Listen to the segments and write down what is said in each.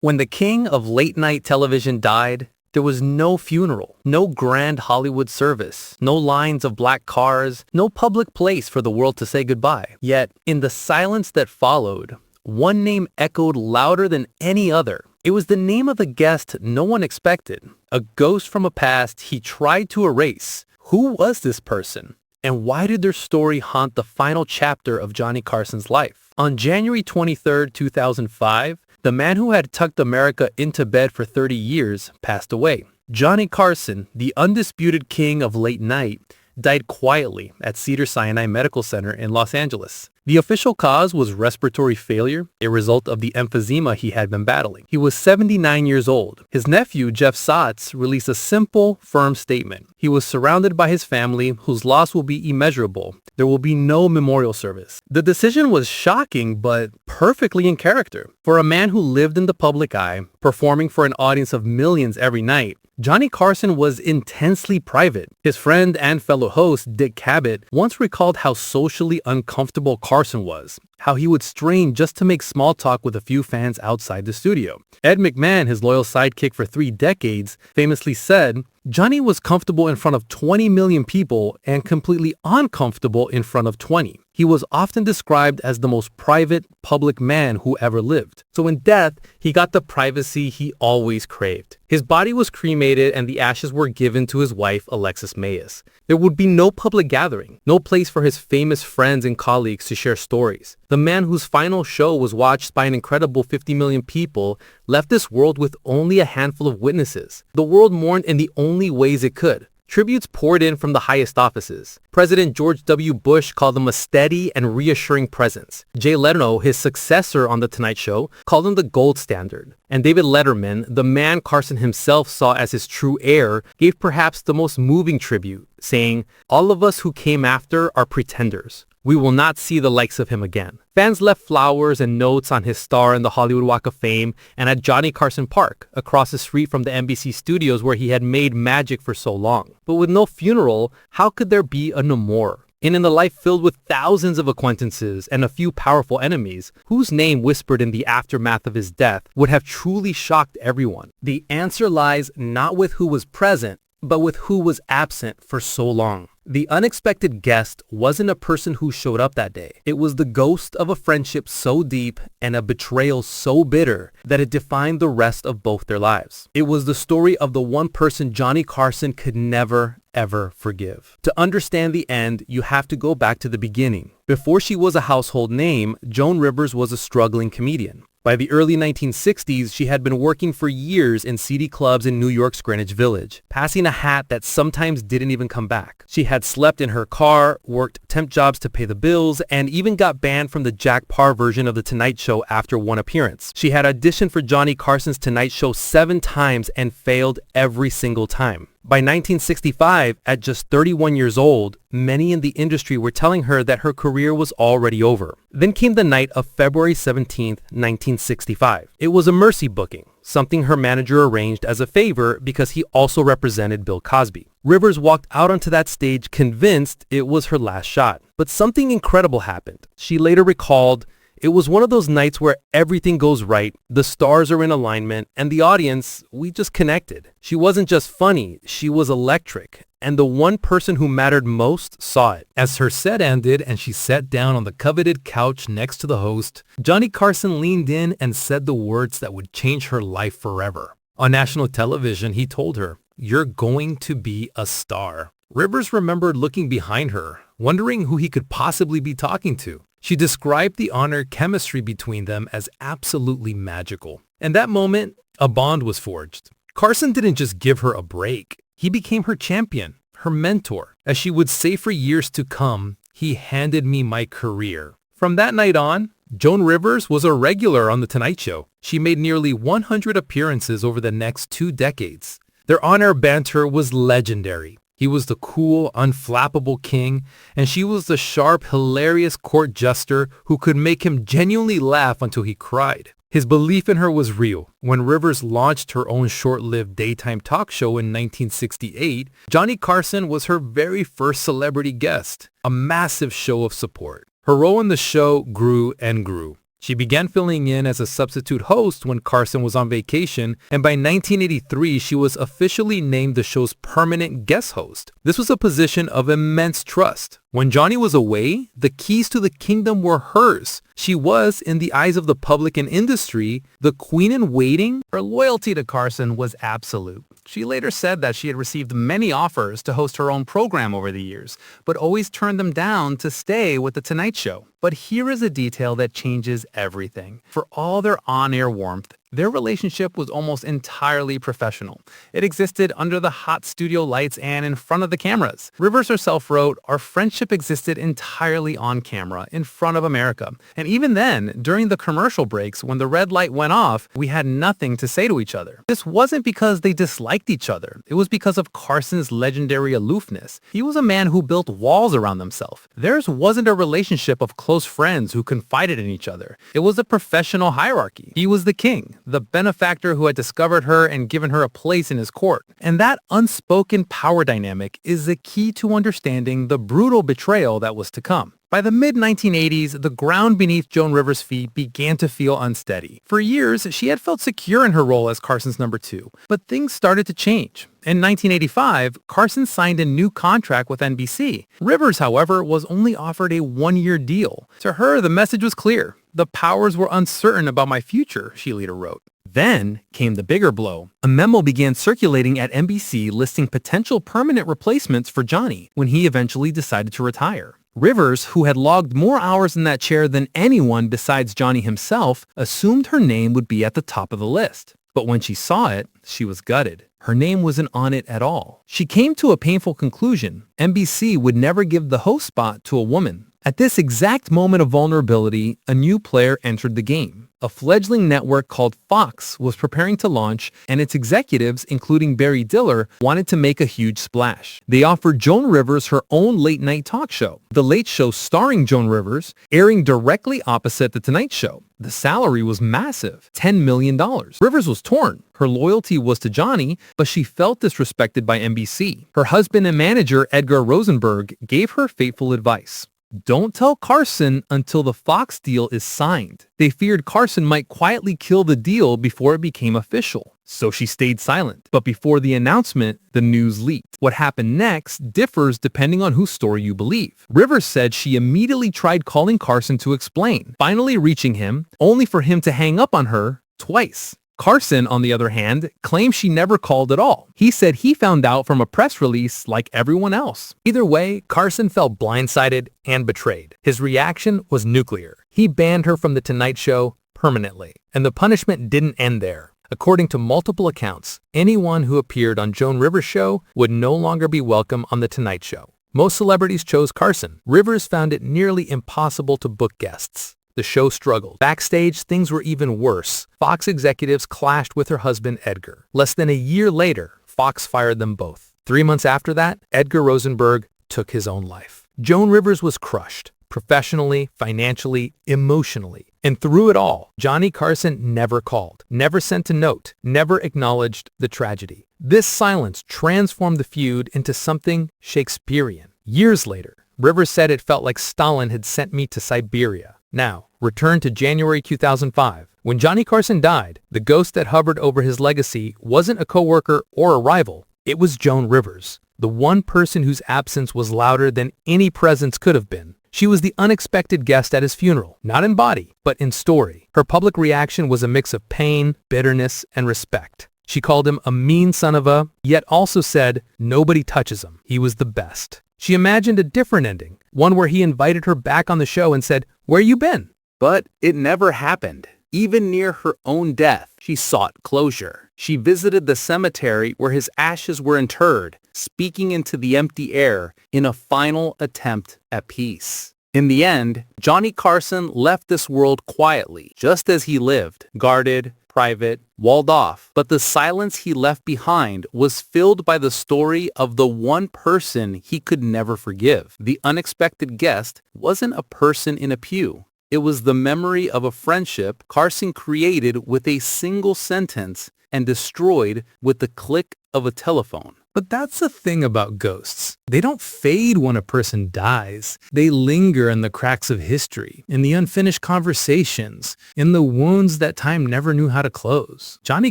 When the king of late-night television died, there was no funeral, no grand Hollywood service, no lines of black cars, no public place for the world to say goodbye. Yet, in the silence that followed, one name echoed louder than any other. It was the name of a guest no one expected, a ghost from a past he tried to erase. Who was this person? And why did their story haunt the final chapter of Johnny Carson's life? On January 23, 2005, the man who had tucked America into bed for 30 years passed away. Johnny Carson, the undisputed king of late night, died quietly at Cedars-Sinai Medical Center in Los Angeles. The official cause was respiratory failure, a result of the emphysema he had been battling. He was 79 years old. His nephew, Jeff Sotz, released a simple, firm statement. He was surrounded by his family, whose loss will be immeasurable. There will be no memorial service. The decision was shocking, but perfectly in character. For a man who lived in the public eye, performing for an audience of millions every night, Johnny Carson was intensely private. His friend and fellow host, Dick Cavett, once recalled how socially uncomfortable Carson was, how he would strain just to make small talk with a few fans outside the studio. Ed McMahon, his loyal sidekick for 3 decades, famously said, "Johnny was comfortable in front of 20 million people and completely uncomfortable in front of 20. He was often described as the most private, public man who ever lived. So in death, he got the privacy he always craved. His body was cremated and the ashes were given to his wife, Alexis Mayes. There would be no public gathering, no place for his famous friends and colleagues to share stories. The man whose final show was watched by an incredible 50 million people left this world with only a handful of witnesses. The world mourned in the only ways it could. Tributes poured in from the highest offices. President George W. Bush called him a steady and reassuring presence. Jay Leno, his successor on The Tonight Show, called him the gold standard. And David Letterman, the man Carson himself saw as his true heir, gave perhaps the most moving tribute, saying, "All of us who came after are pretenders. We will not see the likes of him again." Fans left flowers and notes on his star in the Hollywood Walk of Fame and at Johnny Carson Park, across the street from the NBC studios where he had made magic for so long. But with no funeral, how could there be a no more? And in a life filled with thousands of acquaintances and a few powerful enemies, whose name whispered in the aftermath of his death would have truly shocked everyone? The answer lies not with who was present, but with who was absent for so long. The unexpected guest wasn't a person who showed up that day. It was the ghost of a friendship so deep and a betrayal so bitter that it defined the rest of both their lives. It was the story of the one person Johnny Carson could never, ever forgive. To understand the end, you have to go back to the beginning. Before she was a household name, Joan Rivers was a struggling comedian. By the early 1960s, she had been working for years in seedy clubs in New York's Greenwich Village, passing a hat that sometimes didn't even come back. She had slept in her car, worked temp jobs to pay the bills, and even got banned from the Jack Paar version of The Tonight Show after one appearance. She had auditioned for Johnny Carson's Tonight Show 7 times and failed every single time. By 1965, at just 31 years old, many in the industry were telling her that her career was already over. Then came the night of February 17, 1965. It was a mercy booking, something her manager arranged as a favor because he also represented Bill Cosby. Rivers walked out onto that stage convinced it was her last shot. But something incredible happened. She later recalled, "It was one of those nights where everything goes right, the stars are in alignment, and the audience, we just connected. She wasn't just funny, she was electric, and the one person who mattered most saw it." As her set ended and she sat down on the coveted couch next to the host, Johnny Carson leaned in and said the words that would change her life forever. On national television, he told her, "You're going to be a star." Rivers remembered looking behind her, wondering who he could possibly be talking to. She described the on-air chemistry between them as absolutely magical. In that moment, a bond was forged. Carson didn't just give her a break. He became her champion, her mentor. As she would say for years to come, "He handed me my career." From that night on, Joan Rivers was a regular on The Tonight Show. She made nearly 100 appearances over the next 2 decades. Their on-air banter was legendary. He was the cool, unflappable king, and she was the sharp, hilarious court jester who could make him genuinely laugh until he cried. His belief in her was real. When Rivers launched her own short-lived daytime talk show in 1968, Johnny Carson was her very first celebrity guest, a massive show of support. Her role in the show grew and grew. She began filling in as a substitute host when Carson was on vacation, and by 1983 she was officially named the show's permanent guest host. This was a position of immense trust. When Johnny was away, the keys to the kingdom were hers. She was, in the eyes of the public and industry, the queen in waiting. Her loyalty to Carson was absolute. She later said that she had received many offers to host her own program over the years, but always turned them down to stay with The Tonight Show. But here is a detail that changes everything. For all their on-air warmth, their relationship was almost entirely professional. It existed under the hot studio lights and in front of the cameras. Rivers herself wrote, "Our friendship existed entirely on camera, in front of America. And even then, during the commercial breaks, when the red light went off, we had nothing to say to each other." This wasn't because they disliked each other. It was because of Carson's legendary aloofness. He was a man who built walls around himself. Theirs wasn't a relationship of close friends who confided in each other. It was a professional hierarchy. He was the king, the benefactor who had discovered her and given her a place in his court. And that unspoken power dynamic is the key to understanding the brutal betrayal that was to come. By the mid-1980s, the ground beneath Joan Rivers' feet began to feel unsteady. For years, she had felt secure in her role as Carson's number two, but things started to change. In 1985, Carson signed a new contract with NBC. Rivers, however, was only offered a one-year deal. To her, the message was clear. "The powers were uncertain about my future," she later wrote. Then came the bigger blow. A memo began circulating at NBC listing potential permanent replacements for Johnny when he eventually decided to retire. Rivers, who had logged more hours in that chair than anyone besides Johnny himself, assumed her name would be at the top of the list. But when she saw it, she was gutted. Her name wasn't on it at all. She came to a painful conclusion. NBC would never give the host spot to a woman. At this exact moment of vulnerability, a new player entered the game. A fledgling network called Fox was preparing to launch, and its executives, including Barry Diller, wanted to make a huge splash. They offered Joan Rivers her own late-night talk show, The Late Show starring Joan Rivers, airing directly opposite The Tonight Show. The salary was massive, $10 million. Rivers was torn. Her loyalty was to Johnny, but she felt disrespected by NBC. Her husband and manager, Edgar Rosenberg, gave her fateful advice. Don't tell Carson until the Fox deal is signed. They feared Carson might quietly kill the deal before it became official. So she stayed silent. But before the announcement, the news leaked. What happened next differs depending on whose story you believe. Rivers said she immediately tried calling Carson to explain, finally reaching him, only for him to hang up on her twice. Carson, on the other hand, claimed she never called at all. He said he found out from a press release like everyone else. Either way, Carson felt blindsided and betrayed. His reaction was nuclear. He banned her from The Tonight Show permanently. And the punishment didn't end there. According to multiple accounts, anyone who appeared on Joan Rivers' show would no longer be welcome on The Tonight Show. Most celebrities chose Carson. Rivers found it nearly impossible to book guests. The show struggled. Backstage, things were even worse. Fox executives clashed with her husband, Edgar. Less than a year later, Fox fired them both. 3 months after that, Edgar Rosenberg took his own life. Joan Rivers was crushed, professionally, financially, emotionally. And through it all, Johnny Carson never called, never sent a note, never acknowledged the tragedy. This silence transformed the feud into something Shakespearean. Years later, Rivers said it felt like Stalin had sent me to Siberia. Now, return to January 2005. When Johnny Carson died, the ghost that hovered over his legacy wasn't a coworker or a rival. It was Joan Rivers, the one person whose absence was louder than any presence could have been. She was the unexpected guest at his funeral, not in body, but in story. Her public reaction was a mix of pain, bitterness, and respect. She called him a mean son of a, yet also said, nobody touches him. He was the best. She imagined a different ending, one where he invited her back on the show and said, "Where you been?" But it never happened. Even near her own death, she sought closure. She visited the cemetery where his ashes were interred, speaking into the empty air in a final attempt at peace. In the end, Johnny Carson left this world quietly, just as he lived, guarded, private, walled off. But the silence he left behind was filled by the story of the one person he could never forgive. The unexpected guest wasn't a person in a pew. It was the memory of a friendship Carson created with a single sentence and destroyed with the click of a telephone. But that's the thing about ghosts. They don't fade when a person dies. They linger in the cracks of history, in the unfinished conversations, in the wounds that time never knew how to close. Johnny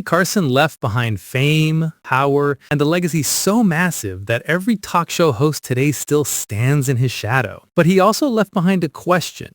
Carson left behind fame, power, and a legacy so massive that every talk show host today still stands in his shadow. But he also left behind a question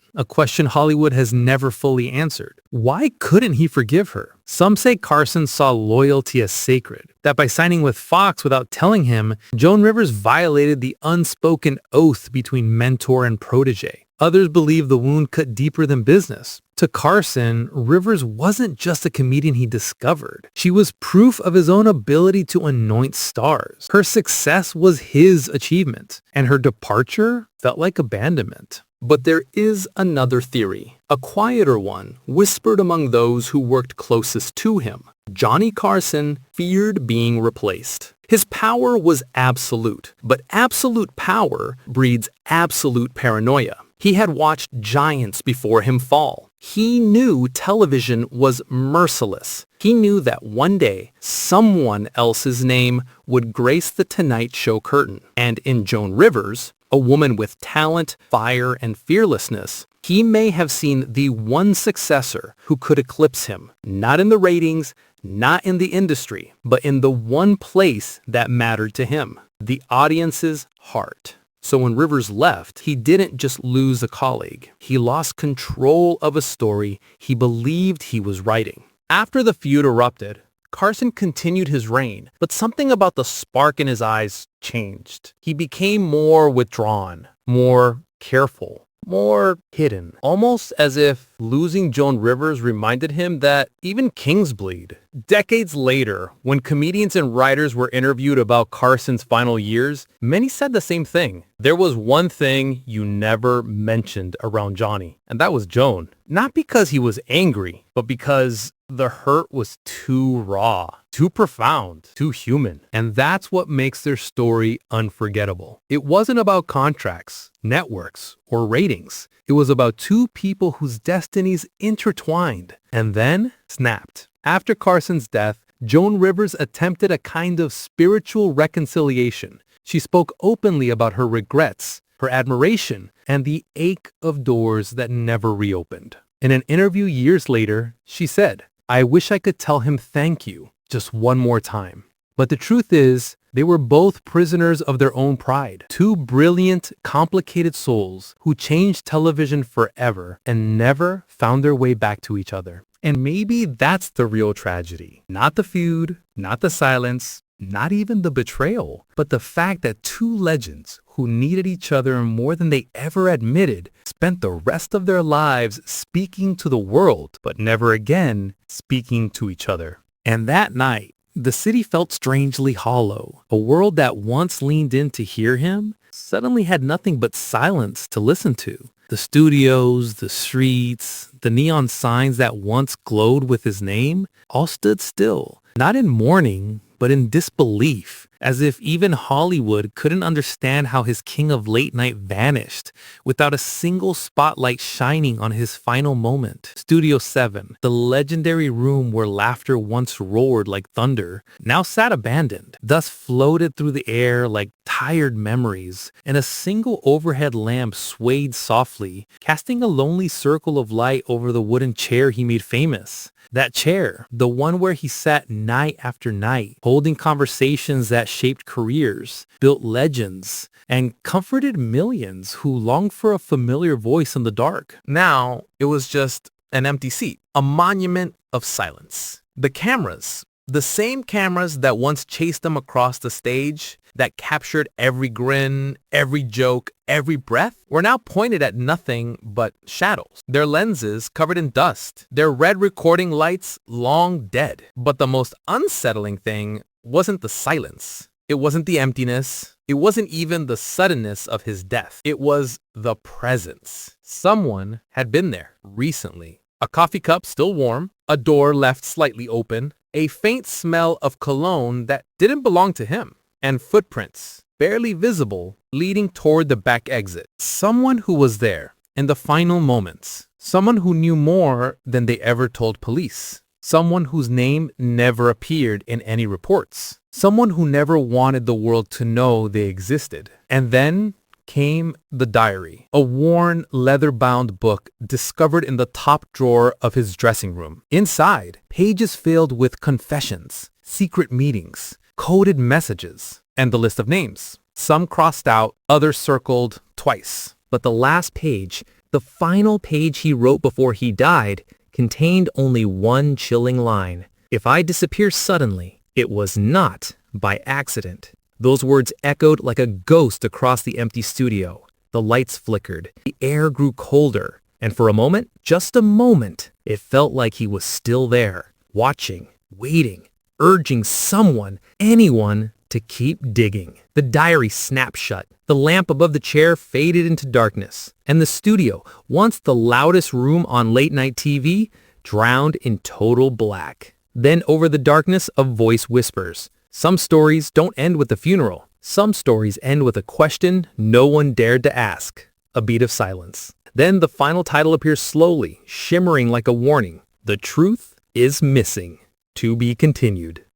Hollywood has never fully answered. Why couldn't he forgive her? Some say Carson saw loyalty as sacred, that by signing with Fox without telling him, Joan Rivers violated the unspoken oath between mentor and protege. Others believe the wound cut deeper than business. To Carson, Rivers wasn't just a comedian he discovered. She was proof of his own ability to anoint stars. Her success was his achievement, and her departure felt like abandonment. But there is another theory, a quieter one, whispered among those who worked closest to him. Johnny Carson feared being replaced. His power was absolute, but absolute power breeds absolute paranoia. He had watched giants before him fall. He knew television was merciless. He knew that one day, someone else's name would grace the Tonight Show curtain. And in Joan Rivers, a woman with talent, fire, and fearlessness, he may have seen the one successor who could eclipse him, not in the ratings, not in the industry, but in the one place that mattered to him, the audience's heart. So when Rivers left, he didn't just lose a colleague. He lost control of a story he believed he was writing. After the feud erupted, Carson continued his reign, but something about the spark in his eyes changed. He became more withdrawn, more careful, more hidden, almost as if losing Joan Rivers reminded him that even kings bleed. Decades later, when comedians and writers were interviewed about Carson's final years, many said the same thing. There was one thing you never mentioned around Johnny, and that was Joan. Not because he was angry, but because the hurt was too raw, too profound, too human. And that's what makes their story unforgettable. It wasn't about contracts, networks, or ratings. It was about two people whose destinies intertwined and then snapped. After Carson's death, Joan Rivers attempted a kind of spiritual reconciliation. She spoke openly about her regrets, her admiration, and the ache of doors that never reopened. In an interview years later, she said, "I wish I could tell him thank you just one more time." But the truth is, they were both prisoners of their own pride. Two brilliant, complicated souls who changed television forever and never found their way back to each other. And maybe that's the real tragedy. Not the feud, not the silence, not even the betrayal, but the fact that two legends who needed each other more than they ever admitted spent the rest of their lives speaking to the world, but never again speaking to each other. And that night, the city felt strangely hollow. A world that once leaned in to hear him suddenly had nothing but silence to listen to. The studios, the streets, the neon signs that once glowed with his name all stood still, not in mourning, but in disbelief, as if even Hollywood couldn't understand how his king of late night vanished without a single spotlight shining on his final moment. Studio 7, the legendary room where laughter once roared like thunder, now sat abandoned, thus floated through the air like tired memories, and a single overhead lamp swayed softly, casting a lonely circle of light over the wooden chair he made famous. That chair, the one where he sat night after night, holding conversations that shaped careers, built legends, and comforted millions who longed for a familiar voice in the dark. Now, it was just an empty seat, a monument of silence. The cameras, the same cameras that once chased him across the stage, that captured every grin, every joke, every breath, were now pointed at nothing but shadows. Their lenses covered in dust, their red recording lights long dead. But the most unsettling thing wasn't the silence. It wasn't the emptiness. It wasn't even the suddenness of his death. It was the presence. Someone had been there recently. A coffee cup still warm, a door left slightly open, a faint smell of cologne that didn't belong to him, and footprints, barely visible, leading toward the back exit. Someone who was there in the final moments. Someone who knew more than they ever told police. Someone whose name never appeared in any reports. Someone who never wanted the world to know they existed. And then came the diary, a worn, leather-bound book discovered in the top drawer of his dressing room. Inside, pages filled with confessions, secret meetings, coded messages, and the list of names. Some crossed out, others circled twice. But the last page, the final page he wrote before he died, contained only one chilling line. If I disappear suddenly, it was not by accident. Those words echoed like a ghost across the empty studio. The lights flickered, the air grew colder, and for a moment, just a moment, it felt like he was still there, watching, waiting, urging someone, anyone, to keep digging. The diary snapped shut. The lamp above the chair faded into darkness, and the studio, once the loudest room on late-night TV, drowned in total black. Then over the darkness, a voice whispers, "Some stories don't end with the funeral. Some stories end with a question no one dared to ask." A beat of silence. Then the final title appears slowly, shimmering like a warning. "The truth is missing. To be continued."